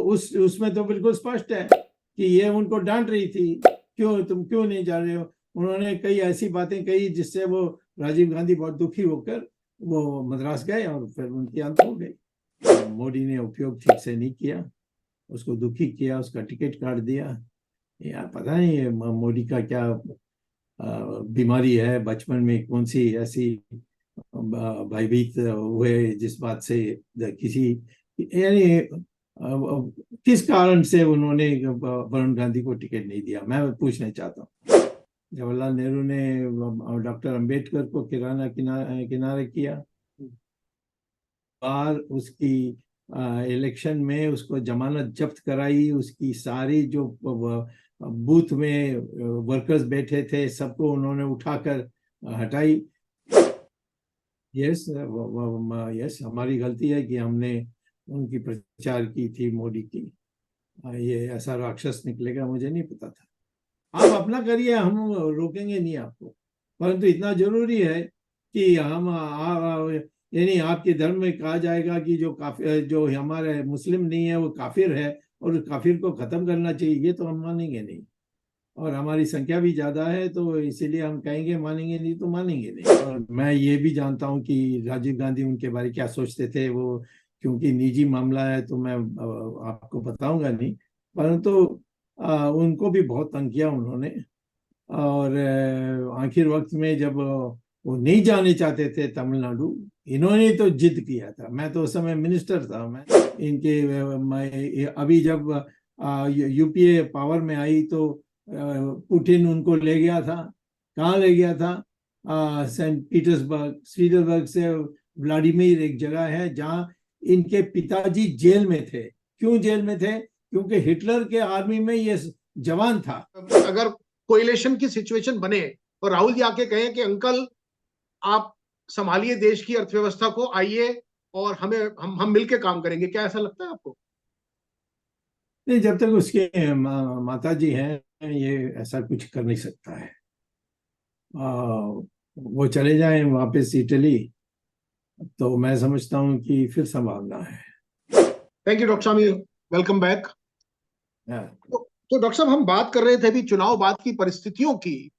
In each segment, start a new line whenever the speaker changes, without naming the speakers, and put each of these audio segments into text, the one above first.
उसमें तो बिल्कुल स्पष्ट है कि ये उनको डांट रही थी, तुम क्यों नहीं जा रहे हो। उन्होंने कई ऐसी बातें कही जिससे वो राजीव गांधी बहुत दुखी होकर वो मद्रास गए और फिर उनकी अंत हो गई। मोदी ने उपयोग ठीक से नहीं किया, उसको दुखी किया, उसका टिकट काट दिया। यार पता नहीं ये मोदी का क्या बीमारी है, बचपन में कौन सी ऐसी भयभीत हुए जिस बात से किसी यानी किस कारण से उन्होंने वरुण गांधी को टिकट नहीं दिया, मैं पूछना चाहता हूँ। जवाहरलाल नेहरू ने डॉक्टर अंबेडकर को किनारे किया, बार उसकी इलेक्शन में उसको जमानत जब्त कराई, उसकी सारी जो बूथ में वर्कर्स बैठे थे सबको उन्होंने उठाकर हटाई। यस, यस, हमारी गलती है कि हमने उनकी प्रचार की थी मोदी की। ये ऐसा राक्षस निकलेगा मुझे नहीं पता था। आप अपना करिए, हम रोकेंगे नहीं आपको, परंतु इतना जरूरी है कि हम यानी आपके धर्म में कहा जाएगा कि जो हमारे मुस्लिम नहीं है वो काफिर है और उस काफिर को खत्म करना चाहिए, ये तो हम मानेंगे नहीं। और हमारी संख्या भी ज्यादा है तो इसीलिए हम कहेंगे, मानेंगे नहीं तो मानेंगे नहीं। और मैं ये भी जानता हूँ कि राजीव गांधी उनके बारे क्या सोचते थे वो, क्योंकि निजी मामला है तो मैं आपको बताऊंगा नहीं, परंतु उनको भी बहुत तंग किया उन्होंने। और आखिर वक्त में जब वो नहीं जाने चाहते थे तमिलनाडु, इन्होंने तो जिद किया था। मैं तो उस समय मिनिस्टर था, मैं इनके मैं अभी जब यूपीए पावर में आई तो पुतिन उनको ले गया था। कहाँ ले गया था? सेंट पीटर्सबर्ग, स्पीटरबर्ग से व्लादिमीर एक जगह है जहाँ इनके पिताजी जेल में थे। क्यों जेल में थे? क्योंकि हिटलर के आर्मी में ये जवान था।
अगर कोइलेशन की सिचुएशन बने और राहुल जी आके कहें कि अंकल आप संभालिए देश की अर्थव्यवस्था को, आइए और हम मिलके काम करेंगे, क्या ऐसा लगता है आपको?
नहीं, जब तक उसके माता जी हैं ये ऐसा कुछ कर नहीं सकता है। वो चले जाएं वापस इटली तो मैं समझता हूँ कि फिर संभावना है।
Thank you doctor Swami, welcome back. तो डॉक्टर साहब, हम बात कर रहे थे अभी चुनाव बाद की परिस्थितियों की,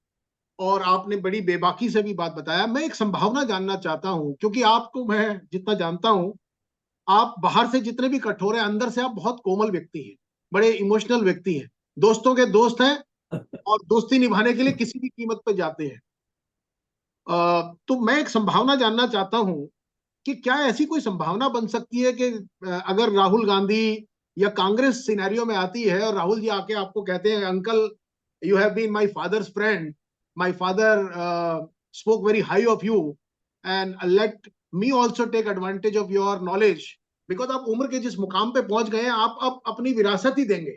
और आपने बड़ी बेबाकी से भी बात बताया। मैं एक संभावना जानना चाहता हूं, क्योंकि आपको मैं जितना जानता हूं, आप बाहर से जितने भी कठोर हैं, अंदर से आप बहुत कोमल व्यक्ति हैं, बड़े इमोशनल व्यक्ति हैं, दोस्तों के दोस्त हैं और दोस्ती निभाने के लिए किसी भी कीमत पर जाते हैं। तो मैं एक संभावना जानना चाहता हूं कि क्या ऐसी कोई संभावना बन सकती है कि अगर राहुल गांधी या कांग्रेस सिनेरियो में आती है और राहुल जी आके आपको कहते हैं, uncle you have been my father's friend, my father spoke very high of you, and let me also take advantage of your knowledge, because आप उम्र के जिस मुकाम पे पहुंच गए हैं, आप अब अपनी विरासत ही देंगे।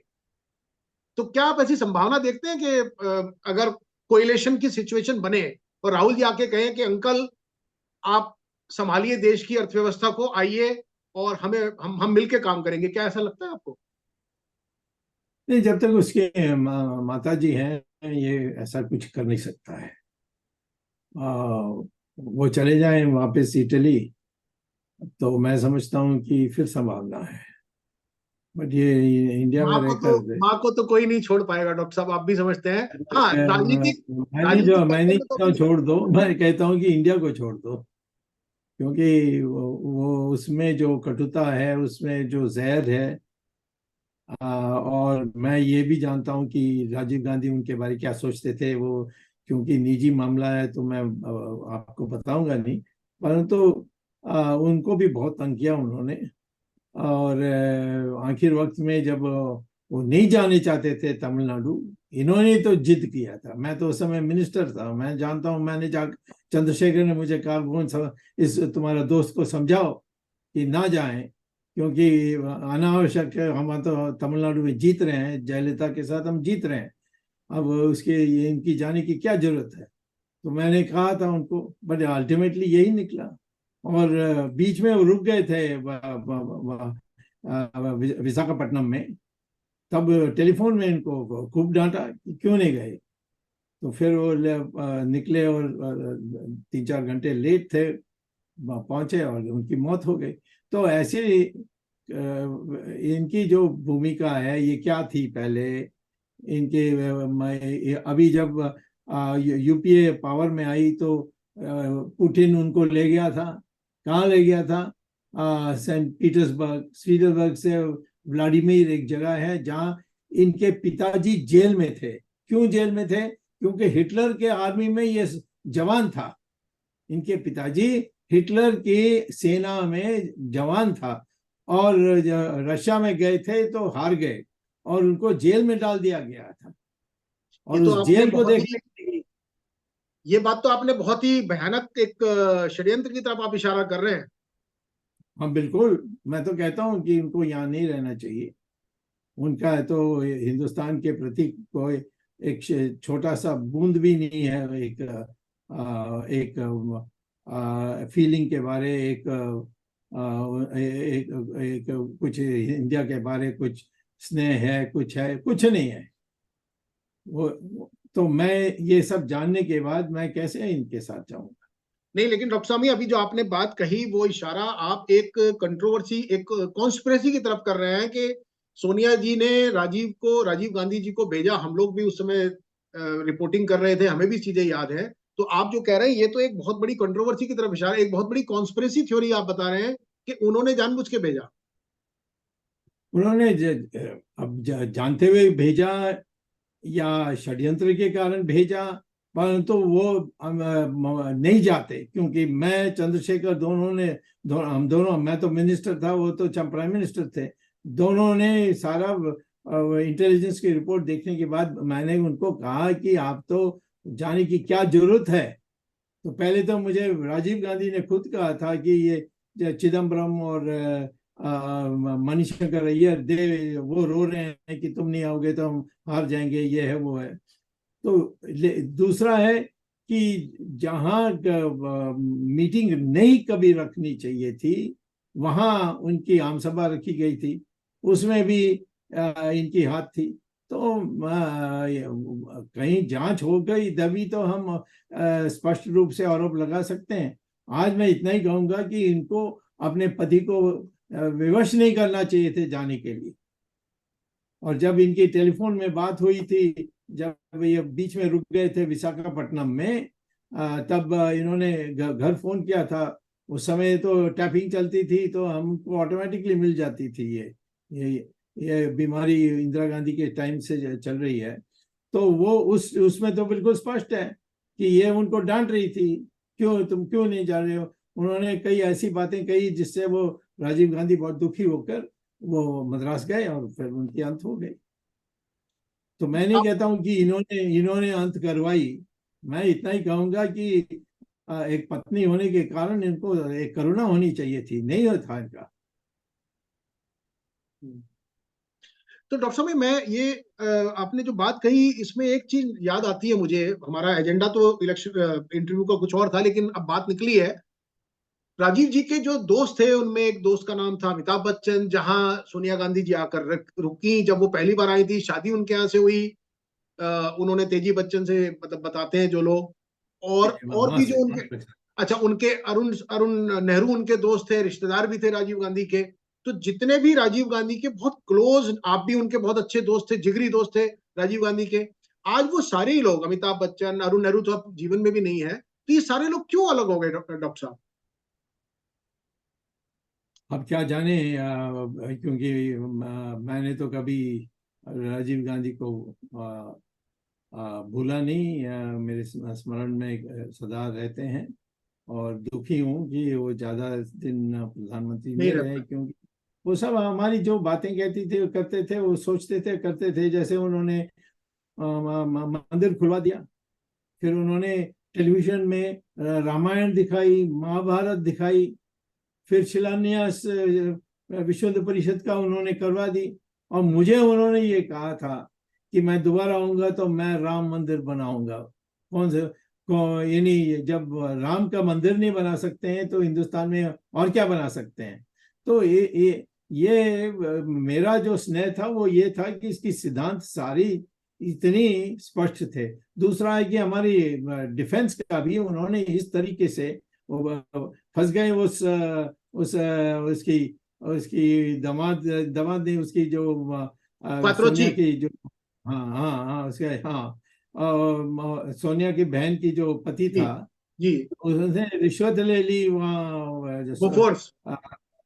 तो क्या आप ऐसी संभावना देखते हैं कि अगर कोइलेशन की सिचुएशन बने और राहुल जी आके कहें कि अंकल आप संभालिए देश की अर्थव्यवस्था को, आइए और हम मिलके काम करेंगे, क्या ऐसा लगता है आपको?
नहीं, जब तक उसके माता जी हैं ये ऐसा कुछ कर नहीं सकता है। वो चले जाएं वापस इटली तो मैं समझता हूँ कि फिर संभावना है। बट ये इंडिया में रहकर
माँ को तो कोई नहीं छोड़ पाएगा डॉक्टर साहब, आप भी समझते हैं। हाँ, राजनीतिक राजनीतिक
मैं
तथ्य
नहीं
में तो
कहता हूँ
कुछ
छोड़ दो, मैं कहता हूँ कि इंडिया को छोड़ दो। क्योंकि वो उसमें जो कटुता है, उसमें जो जहर है। और मैं ये भी जानता हूँ कि राजीव गांधी उनके बारे क्या सोचते थे वो, क्योंकि निजी मामला है तो मैं आपको बताऊंगा नहीं, परंतु उनको भी बहुत तंग किया उन्होंने। और आखिर वक्त में जब वो नहीं जाने चाहते थे तमिलनाडु, इन्होंने तो जिद किया था। मैं तो उस समय मिनिस्टर था, मैं जानता हूँ। मैंने जा चंद्रशेखर ने मुझे कहा, कौन सा इस तुम्हारा दोस्त को समझाओ कि ना जाएं, क्योंकि अनावश्यक है। हम तो तमिलनाडु में जीत रहे हैं, जयललिता के साथ हम जीत रहे हैं, अब उसके इनकी जाने की क्या जरूरत है। तो मैंने कहा था उनको, बट अल्टीमेटली यही निकला। और बीच में वो रुक गए थे विशाखापट्टनम में। तब टेलीफोन में इनको खूब डांटा कि क्यों नहीं गए। तो फिर वो निकले और 3-4 घंटे लेट थे, पहुंचे और उनकी मौत हो गई। तो ऐसे इनकी जो भूमिका है ये क्या थी पहले इनके, अभी जब यूपीए पावर में आई तो पुतिन उनको ले गया था। कहाँ ले गया था? सेंट पीटर्सबर्ग, स्पीटरबर्ग से व्लादिमीर एक जगह है जहाँ इनके पिताजी जेल में थे। क्यों जेल में थे? क्योंकि हिटलर के आर्मी में ये जवान था। इनके पिताजी हिटलर की सेना में जवान था और रशिया में गए थे तो हार गए और उनको जेल में डाल दिया गया था। और
ये तो
उस
आपने
जेल को
बहुत
देखने
ही, ये बात तो आपने बहुत ही भयानक एक षड्यंत्र की तरफ आप इशारा कर रहे हैं।
हाँ बिल्कुल, मैं तो कहता हूँ कि उनको यहाँ नहीं रहना चाहिए। उनका तो हिंदुस्तान के प्रति कोई एक छोटा सा बूंद भी नहीं है, एक फीलिंग के बारे, एक कुछ इंडिया के बारे कुछ स्नेह है, कुछ है, कुछ नहीं है वो। तो मैं ये सब जानने के बाद मैं कैसे इनके साथ जाऊंगा?
नहीं, लेकिन डॉक्टर स्वामी अभी जो आपने बात कही वो इशारा आप एक कंट्रोवर्सी, एक कॉन्स्पिरेसी की तरफ कर रहे हैं कि सोनिया जी ने राजीव गांधी जी को भेजा। हम लोग भी उस समय रिपोर्टिंग कर रहे थे, हमें भी चीजें याद है। तो आप जो कह रहे हैं ये तो एक बहुत बड़ी कंट्रोवर्सी की तरफ इशारा, एक बहुत बड़ी कॉन्स्पिरेसी थ्योरी आप बता रहे हैं कि उन्होंने जानबूझ के भेजा।
उन्होंने अब जानते हुए भेजा या षड्यंत्र के कारण भेजा, परंतु वो नहीं जाते क्योंकि मैं चंद्रशेखर हम दोनों, मैं तो मिनिस्टर था, वो तो प्राइम मिनिस्टर थे। दोनों ने सारा इंटेलिजेंस की रिपोर्ट देखने के बाद मैंने उनको कहा कि आप तो जाने की क्या जरूरत है। तो पहले तो मुझे राजीव गांधी ने खुद कहा था कि ये चिदम्बरम और मणिशंकर अय्यर वो रो रहे हैं कि तुम नहीं आओगे तो हम हार जाएंगे, ये है वो है। तो दूसरा है कि जहां मीटिंग नहीं कभी रखनी चाहिए थी वहां उनकी आम सभा रखी गई थी, उसमें भी इनकी हाथ थी। तो कहीं जांच हो गई तभी तो हम स्पष्ट रूप से आरोप लगा सकते हैं। आज मैं इतना ही कहूंगा कि इनको अपने पति को विवश नहीं करना चाहिए थे जाने के लिए। और जब इनकी टेलीफोन में बात हुई थी, जब ये बीच में रुक गए थे विशाखापट्टनम में, तब इन्होंने घर फोन किया था। उस समय तो टैपिंग चलती थी तो हमको ऑटोमेटिकली मिल जाती थी। ये बीमारी इंदिरा गांधी के टाइम से चल रही है। तो वो उसमें तो बिल्कुल स्पष्ट है कि ये उनको डांट रही थी, तुम क्यों नहीं जा रहे हो। उन्होंने कई ऐसी बातें कही जिससे वो राजीव गांधी बहुत दुखी होकर वो मद्रास गए और फिर उनकी अंत हो गई। तो मैं नहीं कहता हूं कि इन्होंने अंत करवाई। मैं इतना ही कहूंगा कि एक पत्नी होने के कारण इनको एक करुणा होनी चाहिए थी, नहीं था इनका।
तो डॉक्टर साहब मैं ये आपने जो बात कही इसमें एक चीज याद आती है मुझे। हमारा एजेंडा तो इलेक्शन इंटरव्यू का कुछ और था, लेकिन अब बात निकली है। राजीव जी के जो दोस्त थे उनमें एक दोस्त का नाम था अमिताभ बच्चन। जहां सोनिया गांधी जी आकर रुकी, जब वो पहली बार आई थी, शादी उनके यहाँ से हुई। उन्होंने तेजी बच्चन से मतलब बताते हैं जो लोग, और
मां
भी
से
जो उनके, अच्छा उनके अरुण अरुण नेहरू उनके दोस्त थे, रिश्तेदार भी थे राजीव गांधी के। तो जितने भी राजीव गांधी के बहुत क्लोज, आप भी उनके बहुत अच्छे दोस्त थे, जिगरी दोस्त थे राजीव गांधी के। आज वो सारे ही लोग, अमिताभ बच्चन, अरुण नेहरू तो अब जीवन में भी नहीं है, तो ये सारे लोग क्यों अलग हो गए डॉक्टर साहब?
अब क्या जाने, क्योंकि मैंने तो कभी राजीव गांधी को भूला नहीं, मेरे स्मरण में सदा रहते हैं। और दुखी हूँ कि वो ज्यादा दिन प्रधानमंत्री
नहीं
नहीं रहे,
रहता।
क्योंकि वो सब हमारी जो बातें कहती थे, करते थे, वो सोचते थे, करते थे। जैसे उन्होंने मंदिर खुलवा दिया, फिर उन्होंने टेलीविजन में रामायण दिखाई, महाभारत दिखाई, फिर शिलान्यास विश्व हिंदू परिषद का उन्होंने करवा दी। और मुझे उन्होंने ये कहा था कि मैं दोबारा आऊंगा तो मैं राम मंदिर बनाऊंगा। कौन से यानी जब राम का मंदिर नहीं बना सकते हैं तो हिंदुस्तान में और क्या बना सकते हैं। तो ये मेरा जो स्नेह था वो ये था कि इसकी सिद्धांत सारी इतनी स्पष्ट थे। दूसरा है कि हमारी डिफेंस का भी उन्होंने इस तरीके से फंस गए उसकी और उसकी दामाद दामाद ने उसकी जो
पात्रोची।
सोनिया की जो, हाँ हाँ हाँ उसके, हाँ सोनिया की बहन की जो पति
जी
था,
जी।
उसने रिश्वत ले ली वहाँ
बोफोर्स।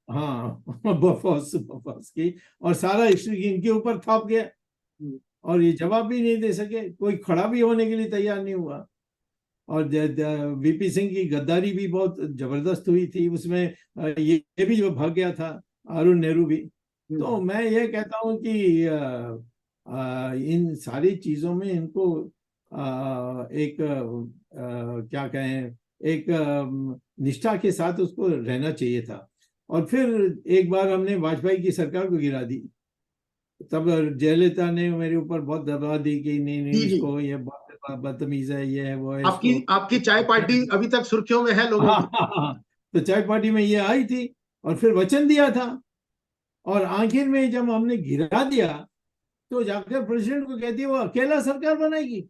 हाँ बफॉस बफॉस की, और सारा इश्यू इनके ऊपर थप गया, और ये जवाब भी नहीं दे सके, कोई खड़ा भी होने के लिए तैयार नहीं हुआ। और वीपी सिंह की गद्दारी भी बहुत जबरदस्त हुई थी उसमें, ये भी जो भाग गया था, अरुण नेहरू भी। तो मैं ये कहता हूँ कि इन सारी चीजों में इनको एक क्या कहें, एक निष्ठा के साथ उसको रहना चाहिए था। और फिर एक बार हमने वाजपेयी की सरकार को गिरा दी, तब जयललिता ने मेरे ऊपर बहुत दबाव दी कि नहीं नहीं
जी जी।
इसको, ये बहुत बदतमीज है, ये है वो है,
आपकी
इसको।
आपकी चाय पार्टी अभी तक सुर्खियों में है लोगों
हाँ
की।
हाँ हाँ, तो चाय पार्टी में ये आई थी, और फिर वचन दिया था, और आखिर में जब हमने गिरा दिया, तो जाकर प्रेसिडेंट को कहती है वो अकेला सरकार बनाएगी।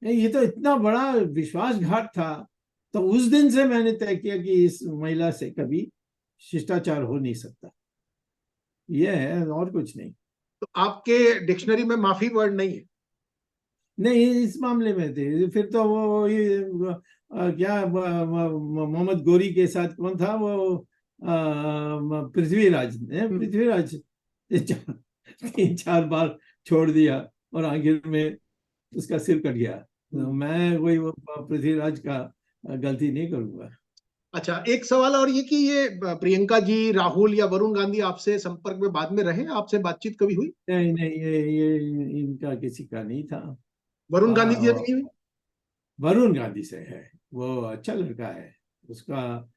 ये तो इतना बड़ा विश्वासघात था। तो उस दिन से मैंने तय किया कि इस महिला से कभी शिष्टाचार हो नहीं सकता, ये है और कुछ नहीं।
तो आपके डिक्शनरी में माफी वर्ड नहीं है?
नहीं, इस मामले में थे फिर तो वो ये क्या मोहम्मद गोरी के साथ कौन था वो, पृथ्वीराज ने, पृथ्वीराज 3-4 बार छोड़ दिया, और आखिर में उसका सिर कट गया। तो मैं कोई वो पृथ्वीराज का गलती नहीं करूंगा।
अच्छा, एक सवाल और ये कि ये प्रियंका जी, राहुल या वरुण गांधी आपसे संपर्क में बाद में रहे, आपसे बातचीत कभी हुई?
नहीं नहीं, ये इनका किसी का नहीं था।
वरुण गांधी जी से
आ,
नहीं हुई?
वरुण गांधी से है, वो अच्छा लड़का है, उसका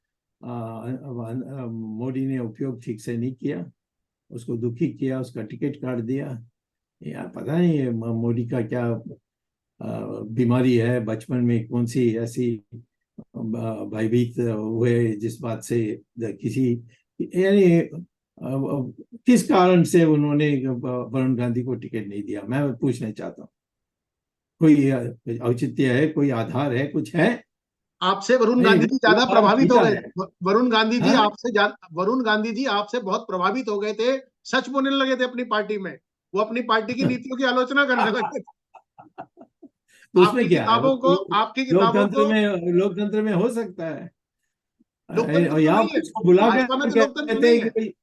मोदी ने उपयोग ठीक से नहीं किया, उसको दुखी किया, उसका टिकट काट दिया। यार पता नहीं ये मोदी का क्या बीमारी है, बचपन में कौन सी ऐसी भयभीत हुए जिस बात से किसी, यानी किस कारण से उन्होंने वरुण गांधी को टिकट नहीं दिया, मैं पूछना चाहता हूँ। कोई औचित्य है, कोई आधार है, कुछ है?
आपसे वरुण
नहीं,
गांधी जी
दो
ज्यादा
बार
प्रभावित हो
जीता
गए।
है।
वरुण गांधी जी
हाँ?
आपसे वरुण गांधी जी आपसे बहुत प्रभावित हो गए थे, सच बोलने लगे थे अपनी पार्टी में। वो अपनी पार्टी की नीतियों की आलोचना करने लगे थे।
तो उसमें क्या है, वो तो
आपकी किताबों को।
लोकतंत्र में हो सकता है।
लोकतंत्र
और
तो
यहाँ
नहीं है।
उसको बुला
भाजपा में
कर
तो लोकतंत्र
कहते
नहीं
हैं कि
है।
भाई,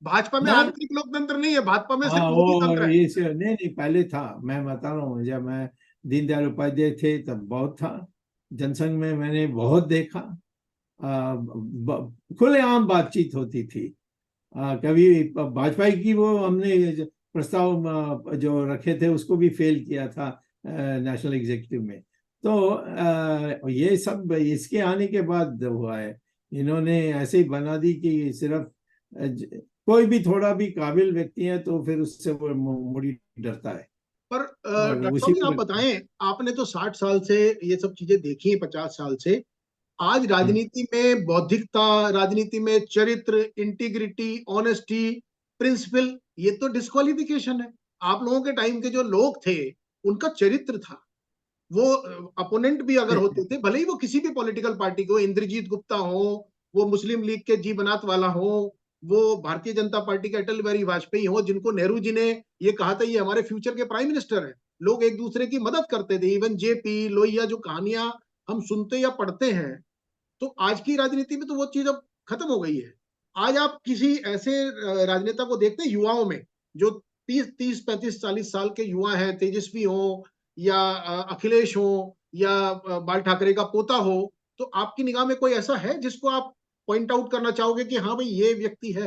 भाजपा में
हाँ
आंतरिक लोकतंत्र नहीं है, भाजपा में सिर्फ
हाँ,
मोदी
वो
तंत्र है।
ये नहीं नहीं, पहले था, मैं बता रहा हूँ, जब मैं दीनदयाल उपाध्याय थे तब बहुत था, जनसंघ में मैंने बहुत देखा, खुलेआम बातचीत होती थी। कभी भाजपा की वो हमने प्रस्ताव जो रखे थे उसको भी फेल किया था नेशनल एग्जीक्यूटिव में। तो ये सब इसके आने के बाद हुआ है, इन्होंने ऐसे ही बना दी कि सिर्फ कोई भी थोड़ा भी काबिल व्यक्ति है तो फिर उससे वो मुड़ी डरता है,
पर
और
डॉक्टर साहब
उसी
जी, आप
पर।
बताएं, आपने तो 60 साल से ये सब चीजें देखी हैं, 50 साल से। आज
हम्म,
राजनीति में बौद्धिकता, राजनीति में चरित्र, इंटीग्रिटी, ऑनेस्टी, प्रिंसिपल, ये तो डिस्क्वालिफिकेशन है। आप लोगों के टाइम के जो लोग थे, उनका चरित्र था। वो अपोनेंट भी अगर होते थे, भले ही वो किसी भी पॉलिटिकल पार्टी को, इंद्रजीत गुप्ता हो, वो मुस्लिम लीग के जी बनात वाला हो, वो भारतीय जनता पार्टी के अटल बिहारी वाजपेयी हो, जिनको नेहरू जी ने ये कहा था ये हमारे फ्यूचर के प्राइम मिनिस्टर हैं। लोग एक दूसरे की मदद करते थे। इवन जेपी लोहिया, जो कहानियां हम सुनते या पढ़ते हैं, तो आज की राजनीति में तो वो चीज अब खत्म हो गई है। आज आप किसी ऐसे राजनेता को देखते हैं युवाओं में, जो 30 30 35 40 साल के युवा हैं, तेजस्वी हो या अखिलेश हो या बाल ठाकरे का पोता हो, तो आपकी निगाह में कोई ऐसा है जिसको आप पॉइंट आउट करना चाहोगे कि हाँ भाई ये व्यक्ति है?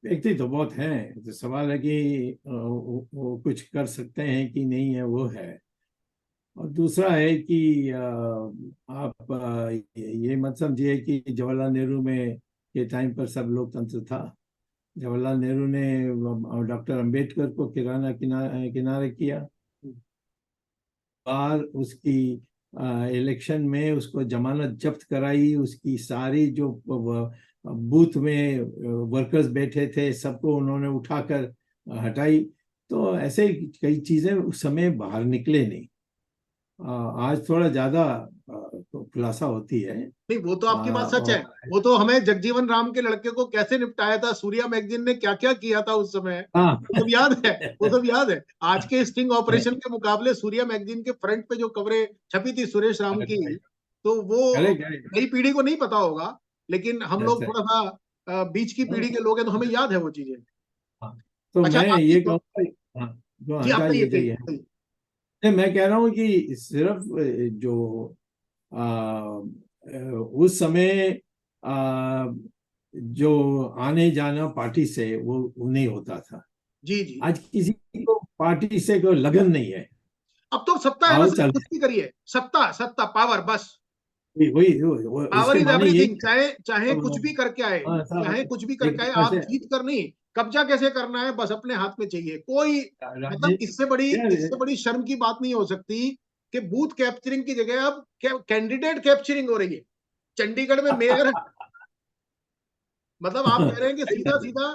व्यक्ति तो बहुत हैं, तो सवाल है कि वो कुछ कर सकते हैं कि नहीं, है वो है। और दूसरा है कि आप ये मत समझिए कि जवाहरलाल नेहरू में के टाइम पर सब लोकतंत्र था। जवाहरलाल नेहरू ने डॉक्टर अंबेडकर को किनारे किया, बार उसकी इलेक्शन में उसको जमानत जब्त कराई, उसकी सारी जो बूथ में वर्कर्स बैठे थे सबको उन्होंने उठाकर हटाई। तो ऐसे कई चीजें उस समय बाहर निकले नहीं। आज थोड़ा ज्यादा खुलासा होती है।
नहीं, वो तो आपकी बात सच है।
और
वो तो हमें जगजीवन राम के लड़के को कैसे निपटाया था, सूर्या मैगजीन ने क्या क्या किया था उस समय,
हाँ
वो सब याद है। वो सब याद है। आज के स्टिंग ऑपरेशन के मुकाबले सूर्या मैगजीन के फ्रंट पे जो खबरें छपी थी सुरेश राम की, तो वो
करेक्ट करेक्ट।
नई पीढ़ी को नहीं पता होगा, लेकिन हम लोग थोड़ा सा बीच की पीढ़ी के लोग हैं, तो हमें याद है वो चीजें।
तो
अच्छा,
मैं
आपकी
ये कहूँगा, हाँ जो
जी, आप कहिए
जाइए
कहिए
जाइए।
कहिए।
नहीं, मैं कह रहा हूँ कि सिर्फ जो उस समय जो आने जाना पार्टी से वो नहीं होता था।
जी जी।
आज किसी को पार्टी से कोई लगन नहीं है।
अब तो सत्ता है ना
आओ
सर,
चल,
कुछ भी करिए, सत्ता सत्ता पावर बस।
वही
पावर
इसके
इज
माने यही
एवरीथिंग, चाहे चाहे कुछ भी करके आए,
हाँ
चाहे
साहब,
कुछ भी करके
एक
आए,
तरह
आप
से
जीत कर नहीं, कब्जा कैसे करना है बस अपने हाथ में चाहिए। कोई मतलब
राजनीति
इससे बड़ी शर्म की बात नहीं हो सकती कि बूथ कैप्चरिंग की जगह अब कैंडिडेट कैप्चरिंग हो रही है। चंडीगढ़ में मेयर, मतलब आप कह रहे हैं कि सीधा सीधा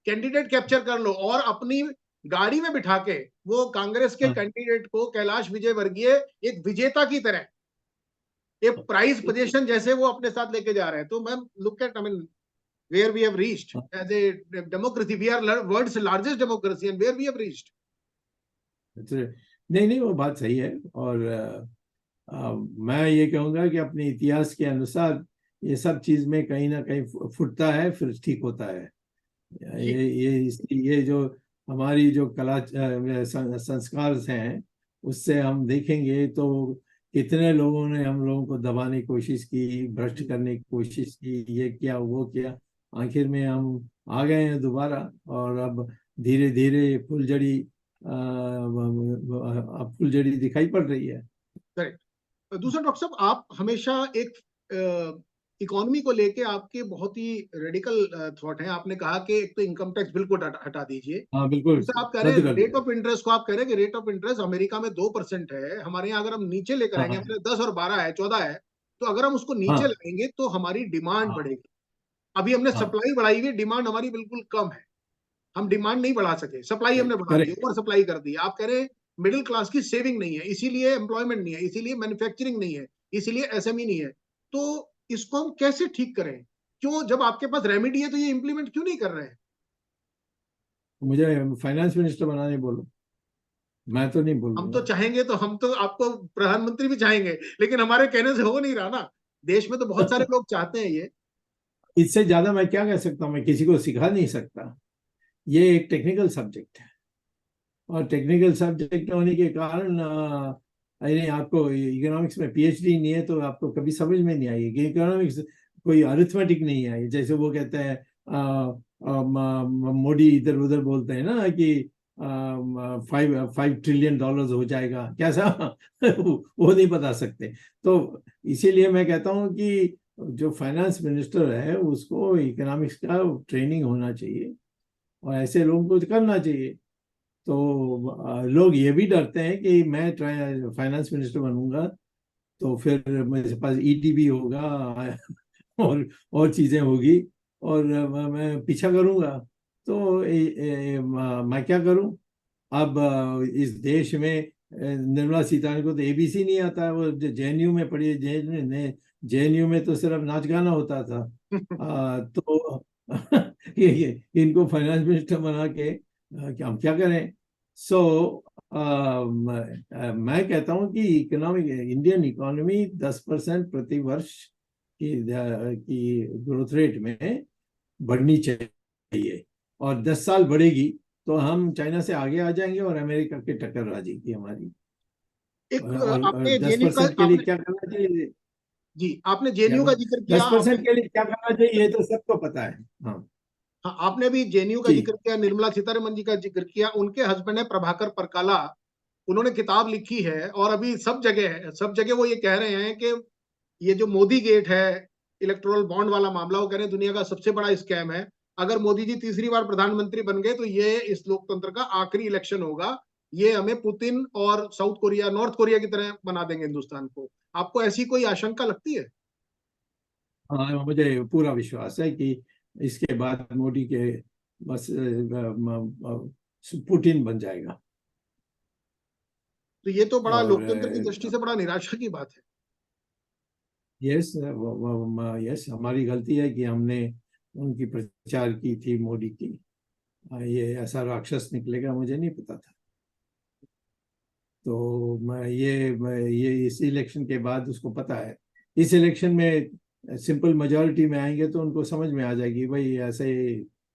कैंडिडेट कैप्चर कर लो और अपनी गाड़ी में बिठा के वो कांग्रेस के कैंडिडेट को, कैलाश विजय वर्गीय, एक विजेता की तरह एक प्राइज पोजीशन जैसे वो अपने साथ लेके जा रहे हैं। तो ma'am, look at, I mean, where we have reached as a democracy. We are world's largest democracy, and where we have reached.
नहीं नहीं, वो बात सही है। और मैं ये कहूँगा कि अपने इतिहास के अनुसार ये सब चीज में कहीं ना कहीं फुटता है, फिर ठीक होता है।
जी
ये जो हमारी जो कला संस्कार हैं, उससे हम देखेंगे तो कितने लोगों ने हम लोगों को दबाने की कोशिश की, भ्रष्ट करने की कोशिश की, ये किया वो किया, आखिर में हम आ गए हैं दोबारा। और अब धीरे धीरे फुलझड़ी अब फुलझड़ी दिखाई पड़ रही है।
करेक्ट। दूसरा, डॉक्टर साहब, आप हमेशा एक इकोनॉमी को लेके आपके बहुत ही रेडिकल थॉट है। आपने कहा कि एक तो इनकम टैक्स बिल्कुल हटा दीजिए।
हाँ बिल्कुल,
दूसरा, आप कह रहे
रद्द
हैं
कर
रेट
दीजिए।
ऑफ इंटरेस्ट को, आप कह रहे हैं कि रेट ऑफ इंटरेस्ट अमेरिका में 2% है, हमारे यहाँ अगर हम नीचे लेकर आएंगे,
हाँ
हमारे 10 और 12 है, 14 है, तो अगर हम उसको नीचे
हाँ
लाएंगे तो हमारी डिमांड
हाँ
बढ़ेगी। अभी हमने
हाँ,
सप्लाई बढ़ाई हुई, डिमांड हमारी बिल्कुल कम है। हम डिमांड नहीं बढ़ा सके, सप्लाई हमने बढ़ा दी,
करेक्ट।
ओवर सप्लाई कर दी। आप कह रहे हैं मिडिल क्लास की सेविंग नहीं है, इसीलिए एम्प्लॉयमेंट नहीं है, इसीलिए मैन्युफैक्चरिंग नहीं है, इसीलिए एसएमई नहीं है। तो इसको हम कैसे ठीक करें? क्यों, जब आपके पास रेमेडी है तो ये इंप्लीमेंट क्यों नहीं कर रहे हैं?
मुझे फाइनेंस मिनिस्टर बनाने बोलो, मैं तो नहीं
हम तो
बोलूंगा।
चाहेंगे, तो हम तो आपको प्रधानमंत्री भी चाहेंगे, लेकिन हमारे कहने से हो नहीं रहा ना। देश में तो बहुत सारे लोग चाहते हैं ये।
इससे ज्यादा मैं क्या कह सकता हूँ? मैं किसी को सिखा नहीं सकता। ये एक टेक्निकल सब्जेक्ट है, और टेक्निकल सब्जेक्ट होने के कारण यानी आपको इकोनॉमिक्स में पीएचडी नहीं है तो आपको कभी समझ में नहीं आएगी। इकोनॉमिक्स कोई अरिथमेटिक नहीं है, जैसे वो कहते हैं मोदी इधर उधर बोलते हैं ना कि 5 ट्रिलियन डॉलर्स हो जाएगा कैसा वो नहीं बता सकते। तो इसीलिए मैं कहता हूँ कि जो फाइनेंस मिनिस्टर है उसको इकोनॉमिक्स का ट्रेनिंग होना चाहिए, और ऐसे लोगों को करना चाहिए। तो लोग ये भी डरते हैं कि मैं फाइनेंस मिनिस्टर बनूंगा तो फिर मेरे पास ईडी भी होगा और चीजें होगी, और मैं पीछा करूंगा। तो मैं क्या करूं? अब इस देश में निर्मला सीतारमण को तो एबीसी नहीं आता है, वो जेएनयू में पढ़ी है। जेएनयू में तो सिर्फ नाच गाना होता था। तो इनको फाइनेंस मिनिस्टर बना के हम क्या करें? सो मैं कहता हूं कि इकोनॉमिक इंडियन इकोनॉमी 10% प्रति वर्ष की ग्रोथ रेट में बढ़नी चाहिए, और 10 साल बढ़ेगी तो हम चाइना से आगे आ जाएंगे और अमेरिका की टक्कर आ जाएगी हमारी।
एक
और
आपने
दस
जेएनयू का
परसेंट के लिए
आपने
क्या करना चाहिए?
जी, आपने
क्या
जेएनयू का जिक्र किया।
10% के लिए क्या करना चाहिए ये तो सबको पता है। हाँ
हाँ, आपने भी जेएनयू का जिक्र
जी
किया, निर्मला सीतारमण जी का जिक्र किया। उनके हस्बैंड है प्रभाकर परकाला, उन्होंने किताब लिखी है, और अभी सब जगह है, सब जगह वो ये कह रहे हैं कि ये जो मोदी गेट है, इलेक्टोरल बॉन्ड वाला मामला, वो कह रहे हैं दुनिया का सबसे बड़ा स्कैम है। अगर मोदी जी तीसरी बार प्रधानमंत्री बन गए तो ये इस लोकतंत्र का आखिरी इलेक्शन होगा। ये हमें पुतिन और साउथ कोरिया, नॉर्थ कोरिया की तरह बना देंगे हिंदुस्तान को। आपको ऐसी कोई आशंका लगती है?
हाँ, मुझे पूरा विश्वास है कि इसके बाद मोदी के बस पुतिन बन जाएगा।
तो ये तो बड़ा
और
लोकतंत्र की दृष्टि से बड़ा निराशा की बात है।
यस, यस, हमारी गलती है कि हमने उनकी प्रचार की थी, मोदी की। ये ऐसा राक्षस निकलेगा मुझे नहीं पता था। तो ये इस इलेक्शन के बाद उसको पता है। इस इलेक्शन में सिंपल मेजॉरिटी में आएंगे तो उनको समझ में आ जाएगी भाई ऐसे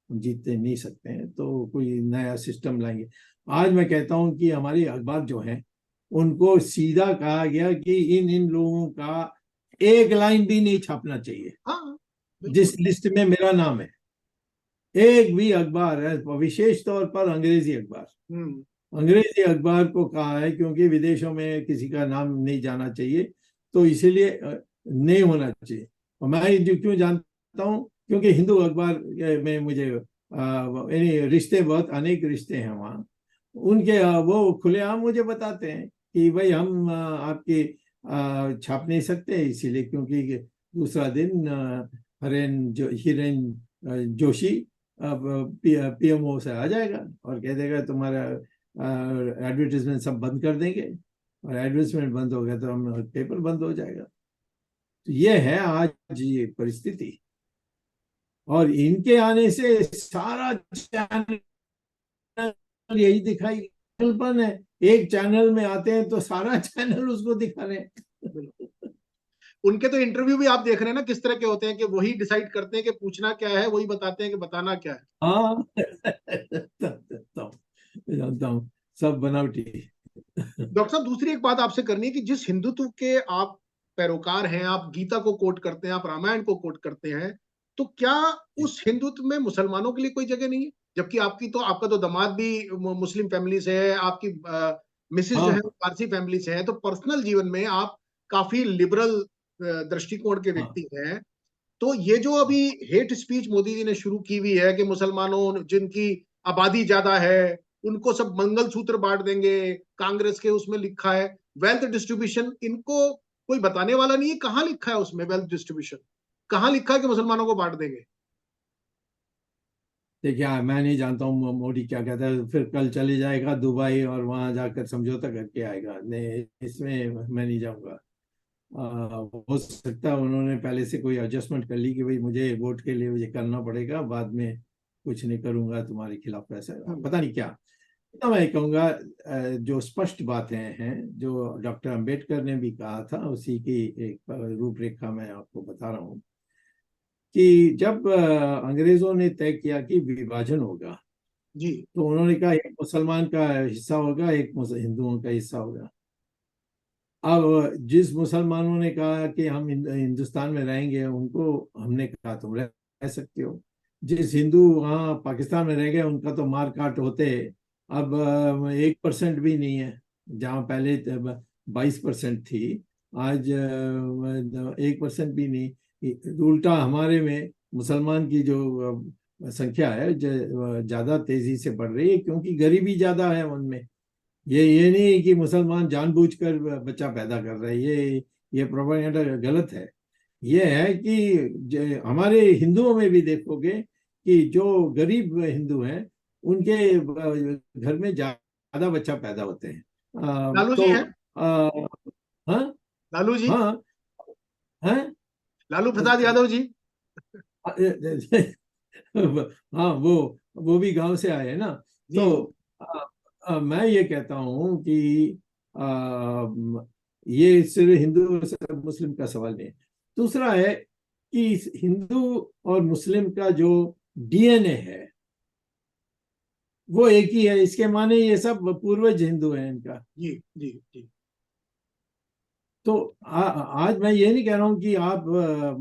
जीतते नहीं सकते हैं, तो कोई नया सिस्टम लाएंगे। आज मैं कहता हूं कि हमारी अखबार जो है उनको सीधा कहा गया कि इन इन लोगों का एक लाइन भी नहीं छापना चाहिए
हाँ
जिस
बिल्कुल।
लिस्ट में मेरा नाम है। एक भी अखबार है, विशेष तौर पर अंग्रेजी अखबार,
हम्म।
अंग्रेजी अखबार को कहा है क्योंकि विदेशों में किसी का नाम नहीं जाना चाहिए, तो इसीलिए नहीं होना चाहिए। और मैं जो क्यों जानता हूँ, क्योंकि हिंदू अखबार में मुझे यानी रिश्ते, बहुत अनेक रिश्ते हैं वहाँ उनके। वो खुलेआम मुझे बताते हैं कि भाई हम आपकी छाप नहीं सकते इसीलिए क्योंकि दूसरा दिन हिरेन जोशी अब पीएमओ से आ जाएगा और कह देगा तुम्हारा एडवर्टीजमेंट सब बंद कर देंगे, और एडवर्टीजमेंट बंद हो गया तो हम पेपर बंद हो जाएगा। तो ये है आज ये परिस्थिति। और इनके आने से सारा चैनल यही दिखाई पन है। एक चैनल में आते हैं तो सारा चैनल उसको दिखा रहे हैं।
उनके तो इंटरव्यू भी आप देख रहे हैं ना किस तरह के होते हैं कि वही डिसाइड करते हैं कि पूछना क्या है, वही बताते हैं कि बताना क्या है।
हाँ, जानता हूँ, सब बनावटी।
डॉक्टर साहब, दूसरी एक बात आपसे करनी है कि जिस हिंदुत्व के आप पैरोकार हैं, आप गीता को कोट करते हैं, आप रामायण को कोट करते हैं, तो क्या उस हिंदुत्व में मुसलमानों के लिए कोई जगह नहीं है? जबकि आपका तो दामाद भी मुस्लिम फैमिली से है, आपकी मिसेज जो है वो
हाँ,
पारसी फैमिली से है, तो पर्सनल जीवन में आप काफी लिबरल दृष्टिकोण के
हाँ,
व्यक्ति हैं। तो ये जो अभी हेट स्पीच मोदी जी ने शुरू की हुई है कि मुसलमानों जिनकी आबादी ज्यादा है उनको सब मंगलसूत्र बांट देंगे, कांग्रेस के उसमें लिखा है वेल्थ डिस्ट्रीब्यूशन, इनको कोई बताने वाला नहीं है कहाँ लिखा है उसमें वेल्थ डिस्ट्रीब्यूशन, कहाँ लिखा है कि मुसलमानों को बांट देंगे?
देखिए मैं नहीं जानता हूँ मोदी क्या कहता है। फिर कल चले जाएगा दुबई और वहां जाकर समझौता करके आएगा। नहीं, इसमें मैं नहीं जाऊंगा। हो सकता है उन्होंने पहले से कोई एडजस्टमेंट कर ली कि भाई मुझे वोट के लिए मुझे करना पड़ेगा, बाद में कुछ नहीं करूंगा तुम्हारे खिलाफ, ऐसा पता नहीं क्या। तो मैं कहूँगा जो स्पष्ट बातें हैं जो डॉक्टर अंबेडकर ने भी कहा था, उसी की एक रूपरेखा मैं आपको बता रहा हूँ कि जब अंग्रेजों ने तय किया कि विभाजन होगा,
जी।
तो उन्होंने कहा एक मुसलमान का हिस्सा होगा, एक हिंदुओं का हिस्सा होगा। अब जिस मुसलमानों ने कहा कि हम हिंदुस्तान में रहेंगे, उनको हमने कहा तुम रह सकते हो। जिस हिंदू वहाँ पाकिस्तान में रह गए उनका तो मार काट होते। अब 1% भी नहीं है, जहाँ पहले 22% थी, आज 1% भी नहीं। उल्टा हमारे में मुसलमान की जो संख्या है ज्यादा तेजी से बढ़ रही है क्योंकि गरीबी ज्यादा है उनमें। ये नहीं कि मुसलमान जानबूझकर बच्चा पैदा कर रहे हैं, ये प्रोपेगेंडा गलत है। ये है कि हमारे हिंदुओं में भी देखोगे कि जो गरीब हिंदू हैं उनके घर में ज्यादा बच्चा पैदा होते हैं।
लालू जी हैं।
तो हाँ,
लालू जी।
हाँ, हाँ,
लालू प्रसाद यादव जी।
हाँ, वो भी गांव से आए हैं ना।
जी।
तो मैं ये कहता हूँ कि आ, ये सिर्फ हिंदू से मुस्लिम का सवाल नहीं है। दूसरा है कि हिंदू और मुस्लिम का जो डीएनए है वो एक ही है। इसके माने ये सब पूर्वज हिंदू हैं इनका।
जी। जी। जी।
तो आज मैं ये नहीं कह रहा हूँ कि आप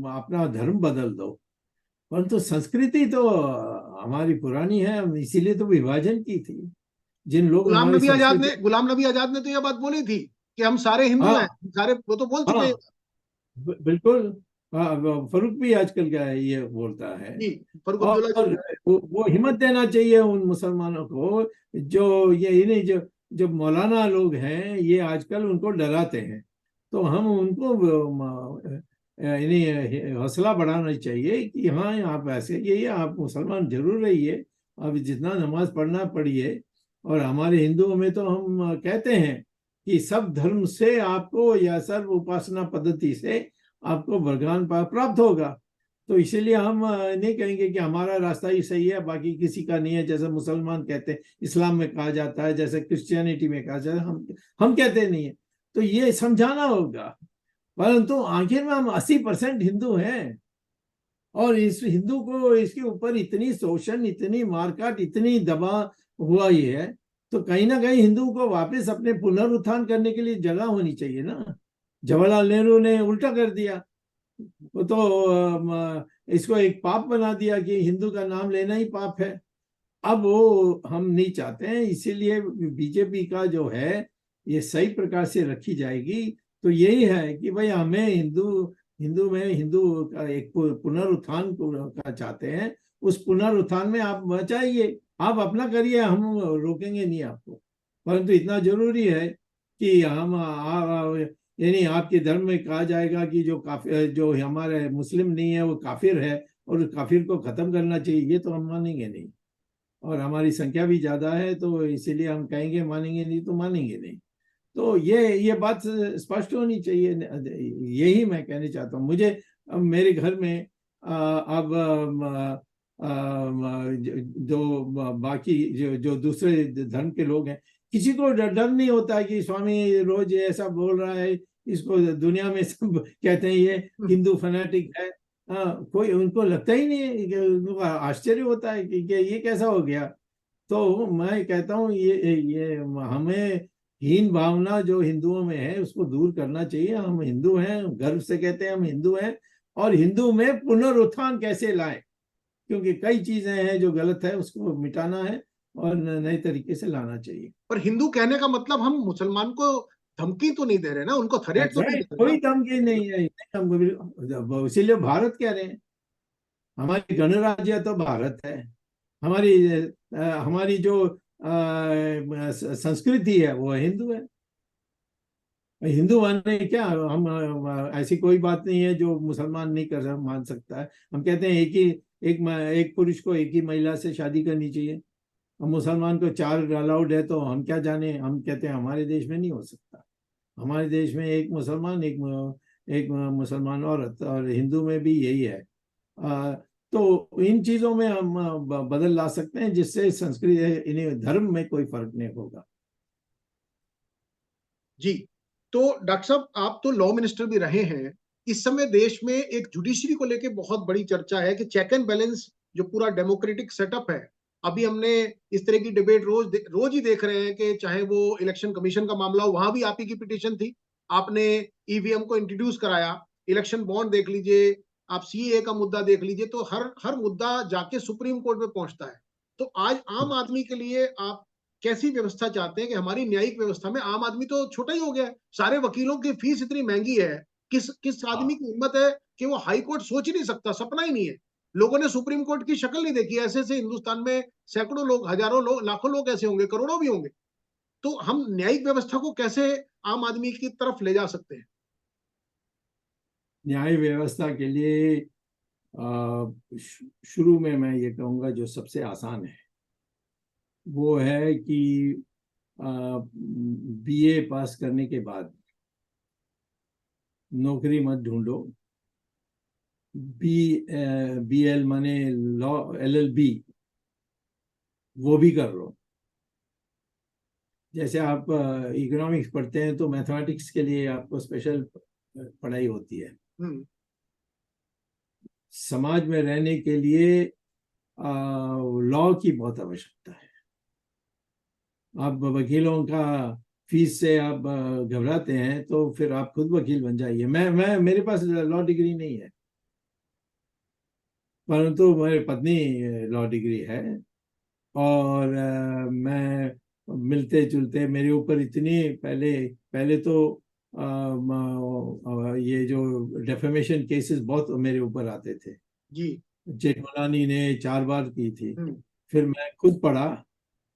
अपना धर्म बदल दो, परंतु संस्कृति तो हमारी पुरानी है, हम इसीलिए तो विभाजन की थी। जिन लोग हमारी संस्कृति,
गुलाम नबी आजाद ने तो यह बात बोली थी कि हम सारे हिंदू हैं,
हाँ,
सारे, वो तो बोल चुके हैं।
हाँ, बिल्कुल। फरूक भी आजकल क्या है ये बोलता है।
जी। फरूख अब्दुल्ला जो।
और वो हिम्मत देना चाहिए उन मुसलमानों को जो ये इन्हें जो मौलाना लोग हैं ये आजकल उनको डराते हैं। तो हम उनको इन्हें हौसला बढ़ाना चाहिए कि हाँ आप ऐसे ये आप मुसलमान जरूर रहिए, आप जितना नमाज पढ़ना पढ़िए। और हमारे हिंदुओं में तो हम कहते हैं कि सब धर्म से आपको या सर्व उपासना पद्धति से आपको वरदान प्राप्त होगा। तो इसीलिए हम नहीं कहेंगे कि हमारा रास्ता ही सही है, बाकी किसी का नहीं है, जैसे मुसलमान कहते हैं, इस्लाम में कहा जाता है, जैसे क्रिश्चियनिटी में कहा जाता है, हम कहते नहीं है। तो ये समझाना होगा। परंतु आखिर में हम 80% हिंदू हैं, और इस हिंदू को इसके ऊपर इतनी शोषण, इतनी मारकाट, इतनी दबा हुआ ही है, तो कहीं ना कहीं हिंदू को वापस अपने पुनरुत्थान करने के लिए जगह होनी चाहिए ना। जवाहरलाल नेहरू ने उल्टा कर दिया, वो तो इसको एक पाप बना दिया कि हिंदू का नाम लेना ही पाप है। अब वो हम नहीं चाहते हैं, इसीलिए बीजेपी का जो है ये सही प्रकार से रखी जाएगी। तो यही है कि भाई हमें हिंदू का एक पुनरुत्थान का चाहते हैं। उस पुनरुत्थान में आप बचाइए, आप अपना करिए, हम रोकेंगे नहीं आपको। परंतु इतना जरूरी है कि हम यानी आपके धर्म में कहा जाएगा कि जो हमारे मुस्लिम नहीं है वो काफिर है, और काफिर को खत्म करना चाहिए, ये तो हम मानेंगे नहीं। और हमारी संख्या भी ज्यादा है, तो इसीलिए हम कहेंगे मानेंगे नहीं तो मानेंगे नहीं। तो ये बात स्पष्ट होनी चाहिए। यही मैं कहना चाहता हूँ। मुझे अब मेरे घर में अब जो बाकी जो दूसरे धर्म के लोग हैं, किसी को डर नहीं होता है कि स्वामी रोज ऐसा बोल रहा है, इसको दुनिया में सब कहते हैं ये हिंदू फैनाटिक है। कोई उनको लगता ही नहीं है, उनको आश्चर्य होता है कि ये कैसा हो गया। तो मैं कहता हूँ ये हमें हीन भावना जो हिंदुओं में है उसको दूर करना चाहिए। हम हिंदू हैं, गर्व से कहते हैं हम हिंदू हैं, और हिंदू में पुनरुत्थान कैसे लाएं, क्योंकि कई चीजें हैं जो गलत है, उसको मिटाना है और नए तरीके से लाना चाहिए।
पर हिंदू कहने का मतलब हम मुसलमान को धमकी तो नहीं दे रहे ना, उनको थ्रेट तो नहीं दे रहे
कोई
ना।
धमकी नहीं है, इसीलिए भारत कह रहे हैं, हमारी गणराज्य तो भारत है। हमारी जो संस्कृति है वो हिंदू है। हिंदू माने क्या, हम ऐसी कोई बात नहीं है जो मुसलमान नहीं मान सकता है। हम कहते हैं एक पुरुष को एक ही महिला से शादी करनी चाहिए। हम मुसलमान को 4 अलाउड है, तो हम क्या जाने। हम कहते हैं हमारे देश में नहीं हो सकता। हमारे देश में एक मुसलमान, एक मुसलमान औरत, और हिंदू में भी यही है। तो इन चीजों में हम बदल ला सकते हैं, जिससे संस्कृति, इन्हें धर्म में कोई फर्क नहीं होगा।
जी, तो डॉक्टर साहब आप तो लॉ मिनिस्टर भी रहे हैं। इस समय देश में एक जुडिशरी को लेके बहुत बड़ी चर्चा है कि चेक एंड बैलेंस जो पूरा डेमोक्रेटिक सेटअप है, अभी हमने इस तरह की डिबेट रोज ही देख रहे हैं कि चाहे वो इलेक्शन कमीशन का मामला हो, वहां भी आप ही की पिटीशन थी, आपने ईवीएम को इंट्रोड्यूस कराया। इलेक्शन बॉन्ड देख लीजिए, आप सीए का मुद्दा देख लीजिए, तो हर हर मुद्दा जाके सुप्रीम कोर्ट में पहुंचता है। तो आज आम आदमी के लिए आप कैसी व्यवस्था चाहते हैं कि हमारी न्यायिक व्यवस्था में आम आदमी तो छोटा ही हो गया है, सारे वकीलों की फीस इतनी महंगी है, किस आदमी की हिम्मत है कि वो हाई कोर्ट सोच ही नहीं सकता, सपना ही नहीं है। लोगों ने सुप्रीम कोर्ट की शक्ल नहीं देखी। ऐसे ऐसे हिंदुस्तान में सैकड़ों लोग, हजारों लोग, लाखों लोग ऐसे होंगे, करोड़ों भी होंगे। तो हम न्यायिक व्यवस्था को कैसे आम आदमी की तरफ ले जा सकते हैं?
न्याय व्यवस्था के लिए शुरू में मैं ये कहूंगा जो सबसे आसान है वो है कि बीए पास करने के बाद नौकरी मत ढूंढो। बीएल माने लॉ, एलएलबी वो भी कर लो। जैसे आप इकोनॉमिक्स पढ़ते हैं तो मैथमेटिक्स के लिए आपको स्पेशल पढ़ाई होती है। समाज में रहने के लिए लॉ की बहुत आवश्यकता है। आप वकीलों का फीस से आप घबराते हैं, तो फिर आप खुद वकील बन जाइए। मैं मेरे पास लॉ डिग्री नहीं है, परंतु मेरी पत्नी लॉ डिग्री है। और मैं मिलते जुलते मेरे ऊपर इतनी पहले पहले तो ये जो डेफेमेशन केसेस बहुत मेरे ऊपर आते थे।
जी।
जेठमलानी ने 4 बार की थी। फिर मैं खुद पढ़ा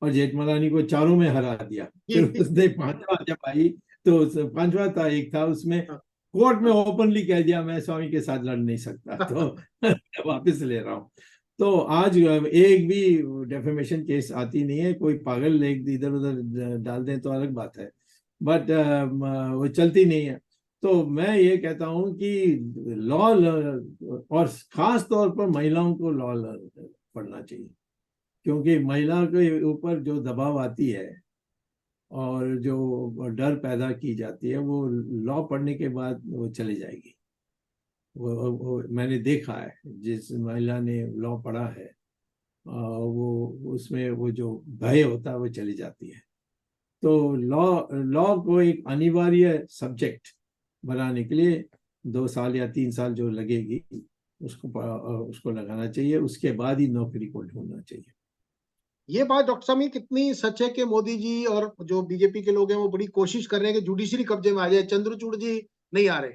और जेठमलानी को चारों में हरा दिया। फिर उसने 5वां जब आई तो 5वां था, एक था उसमें कोर्ट में ओपनली कह दिया मैं स्वामी के साथ लड़ नहीं सकता, तो वापस ले रहा हूँ। तो आज एक भी डेफेमेशन केस आती नहीं है। कोई पागल लेख इधर उधर डाल दें तो अलग बात है, बट वो चलती नहीं है। तो मैं ये कहता हूँ कि लॉ, और खास तौर पर महिलाओं को लॉ पढ़ना चाहिए, क्योंकि महिला के ऊपर जो दबाव आती है और जो डर पैदा की जाती है, वो लॉ पढ़ने के बाद वो चली जाएगी। वो मैंने देखा है, जिस महिला ने लॉ पढ़ा है वो उसमें वो जो भय होता है वो चली जाती है। तो लॉ लॉ को एक अनिवार्य सब्जेक्ट बनाने के लिए 2 साल या 3 साल जो लगेगी उसको लगाना चाहिए, उसके बाद ही नौकरी को ढूंढना चाहिए।
ये बात डॉक्टर साहब कितनी सच है कि मोदी जी और जो बीजेपी के लोग हैं वो बड़ी कोशिश कर रहे हैं कि जुडिशरी कब्जे में आ जाए। चंद्रचूड़ जी नहीं आ रहे,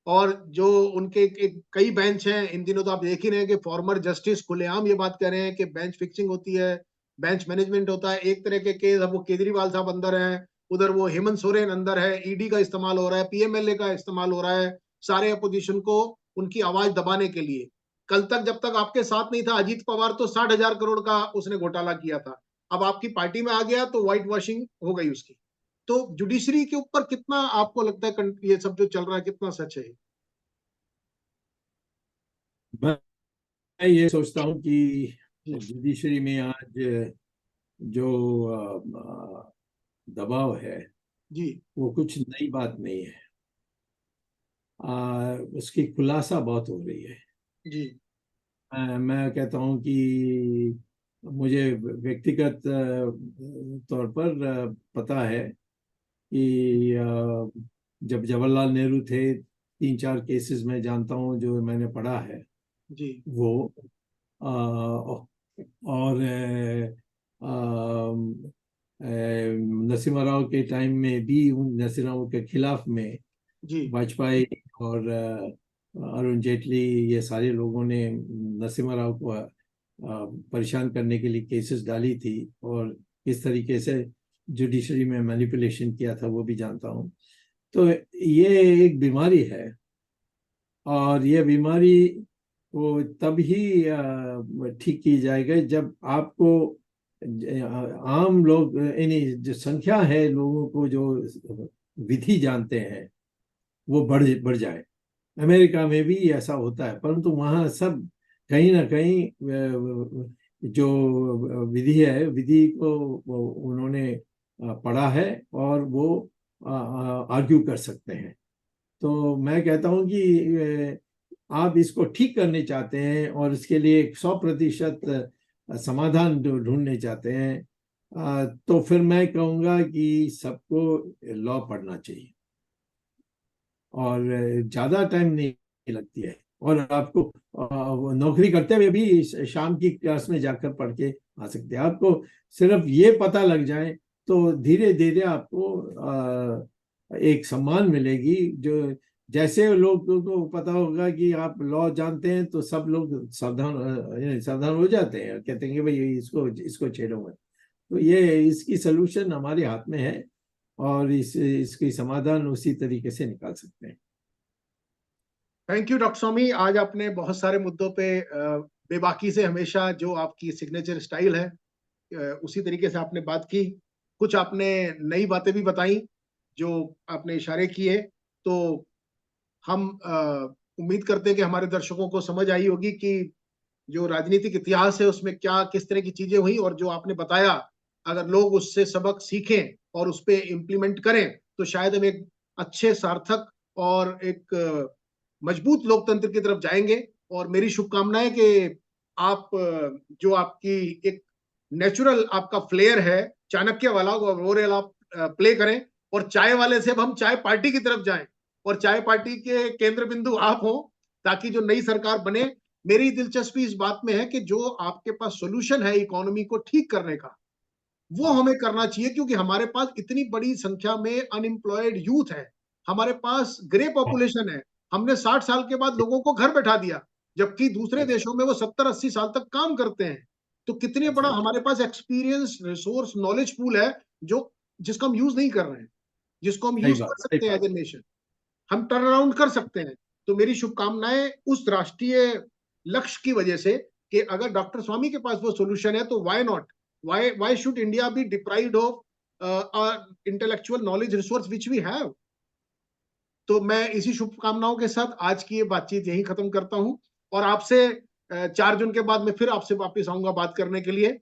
और जो उनके कई बेंच हैं, इन दिनों तो आप देख ही रहे हैं कि फॉर्मर जस्टिस खुलेआम ये बात कह रहे हैं कि बेंच फिक्सिंग होती है, बेंच मैनेजमेंट होता है। एक तरह के केस, अब वो केजरीवाल साहब अंदर हैं, उधर वो हेमंत सोरेन अंदर है, ईडी का इस्तेमाल हो रहा है, पीएमएलए का इस्तेमाल हो रहा है, सारे अपोजिशन को उनकी आवाज दबाने के लिए। कल तक जब तक आपके साथ नहीं था अजीत पवार, तो 60,000 करोड़ का उसने घोटाला किया था। अब आपकी पार्टी में आ गया तो व्हाइट वॉशिंग हो गई उसकी। तो जुडिशरी के ऊपर कितना आपको लगता है ये सब जो चल रहा है कितना सच है?
मैं ये सोचता हूँ कि
जी
जुडिशरी में आज जो दबाव है
जी
वो कुछ नई बात नहीं है। उसकी खुलासा बहुत हो रही है।
जी
मैं कहता हूँ कि मुझे व्यक्तिगत तौर पर पता है कि जब जवाहरलाल नेहरू थे, 3-4 केसेस मैं जानता हूँ जो मैंने पढ़ा है
जी
वो। अ, और नरसिम्हा राव के टाइम में भी उन नरसिम्हा राव के खिलाफ में
जी
वाजपेयी और अरुण जेटली, ये सारे लोगों ने नरसिम्हा राव को परेशान करने के लिए केसेस डाली थी, और किस तरीके से जुडिशरी में मैनिपुलेशन किया था वो भी जानता हूँ। तो ये एक बीमारी है, और ये बीमारी को तब ही ठीक की जाएगी जब आपको आम लोग, यानी जो संख्या है लोगों को जो विधि जानते हैं वो बढ़ जाए। अमेरिका में भी ऐसा होता है, परंतु वहाँ सब कहीं ना कहीं जो विधि है, विधि को उन्होंने पढ़ा है और वो आर्ग्यू कर सकते हैं। तो मैं कहता हूँ कि आप इसको ठीक करने चाहते हैं और इसके लिए 100% समाधान ढूंढने चाहते हैं, तो फिर मैं कहूँगा कि सबको लॉ पढ़ना चाहिए, और ज़्यादा टाइम नहीं लगती है, और आपको वो नौकरी करते हुए भी शाम की क्लास में जाकर पढ़ के आ सकते हैं। आपको सिर्फ ये पता लग जाए तो धीरे धीरे आपको एक सम्मान मिलेगी। जो जैसे लोगों को पता होगा कि आप लॉ जानते हैं तो सब लोग सावधान हो जाते हैं, कहते हैं कि भाई इसको छेड़ो मत। तो ये इसकी सलूशन हमारे हाथ में है, और इसकी समाधान उसी तरीके से निकाल सकते हैं।
थैंक यू डॉक्टर स्वामी। आज आपने बहुत सारे मुद्दों पे बेबाकी से, हमेशा जो आपकी सिग्नेचर स्टाइल है उसी तरीके से आपने बात की। कुछ आपने नई बातें भी बताई जो आपने इशारे किए। तो हम उम्मीद करते हैं कि हमारे दर्शकों को समझ आई होगी कि जो राजनीतिक इतिहास है उसमें क्या किस तरह की चीजें हुई, और जो आपने बताया अगर लोग उससे सबक सीखें और उस पर इम्प्लीमेंट करें तो शायद हम एक अच्छे, सार्थक और एक मजबूत लोकतंत्र की तरफ जाएंगे। और मेरी शुभकामनाएं कि आप जो आपकी एक नेचुरल आपका फ्लेयर है चाणक्य वाला, वो आप प्ले करें, और चाय वाले से अब हम चाय पार्टी की तरफ जाएं, और चाय पार्टी के केंद्र बिंदु आप हो, ताकि जो नई सरकार बने। मेरी दिलचस्पी इस बात में है कि जो आपके पास सोल्यूशन है इकोनॉमी को ठीक करने का, वो हमें करना चाहिए, क्योंकि हमारे पास इतनी बड़ी संख्या में अनएम्प्लॉयड यूथ है, हमारे पास ग्रे पॉपुलेशन है। हमने 60 साल के बाद लोगों को घर बैठा दिया, जबकि दूसरे
अच्छा,
देशों में वो 70-80 साल तक काम करते हैं। तो कितने बड़ा
अच्छा, अच्छा।
हमारे पास एक्सपीरियंस, रिसोर्स, नॉलेज पूल है जो जिसको हम यूज नहीं कर रहे हैं, जिसको हम
सही
यूज
बात,
कर
सही
सकते हैं
बात।
As a nation. हम टर्न अराउंड कर सकते हैं। तो मेरी शुभकामनाएं उस राष्ट्रीय लक्ष्य की वजह से कि अगर डॉक्टर स्वामी के पास वो सोल्यूशन है तो why not, why should India be deprived of intellectual knowledge resource which we have. तो मैं इसी शुभकामनाओं के साथ आज की ये बातचीत यहीं खत्म करता हूं और आपसे 4 जून के बाद मैं फिर आपसे वापस आऊंगा बात करने के लिए।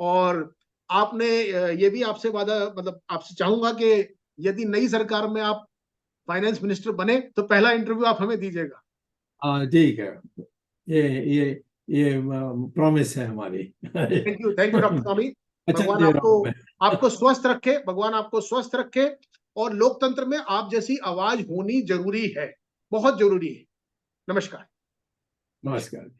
और आपने ये भी आपसे वादा, मतलब आपसे चाहूंगा कि यदि नई सरकार में आप फाइनेंस मिनिस्टर बने तो पहला इंटरव्यू आप हमें दीजिएगा।
हाँ ठीक है, ये प्रॉमिस है हमारी।
थैंक यू डॉक्टर स्वामी।
अच्छा
भगवान
दे रहा
आपको
हूँ मैं।
आपको स्वस्थ रखे, भगवान आपको स्वस्थ रखे। और लोकतंत्र में आप जैसी आवाज होनी जरूरी है, बहुत जरूरी है। नमस्कार।
नमस्कार।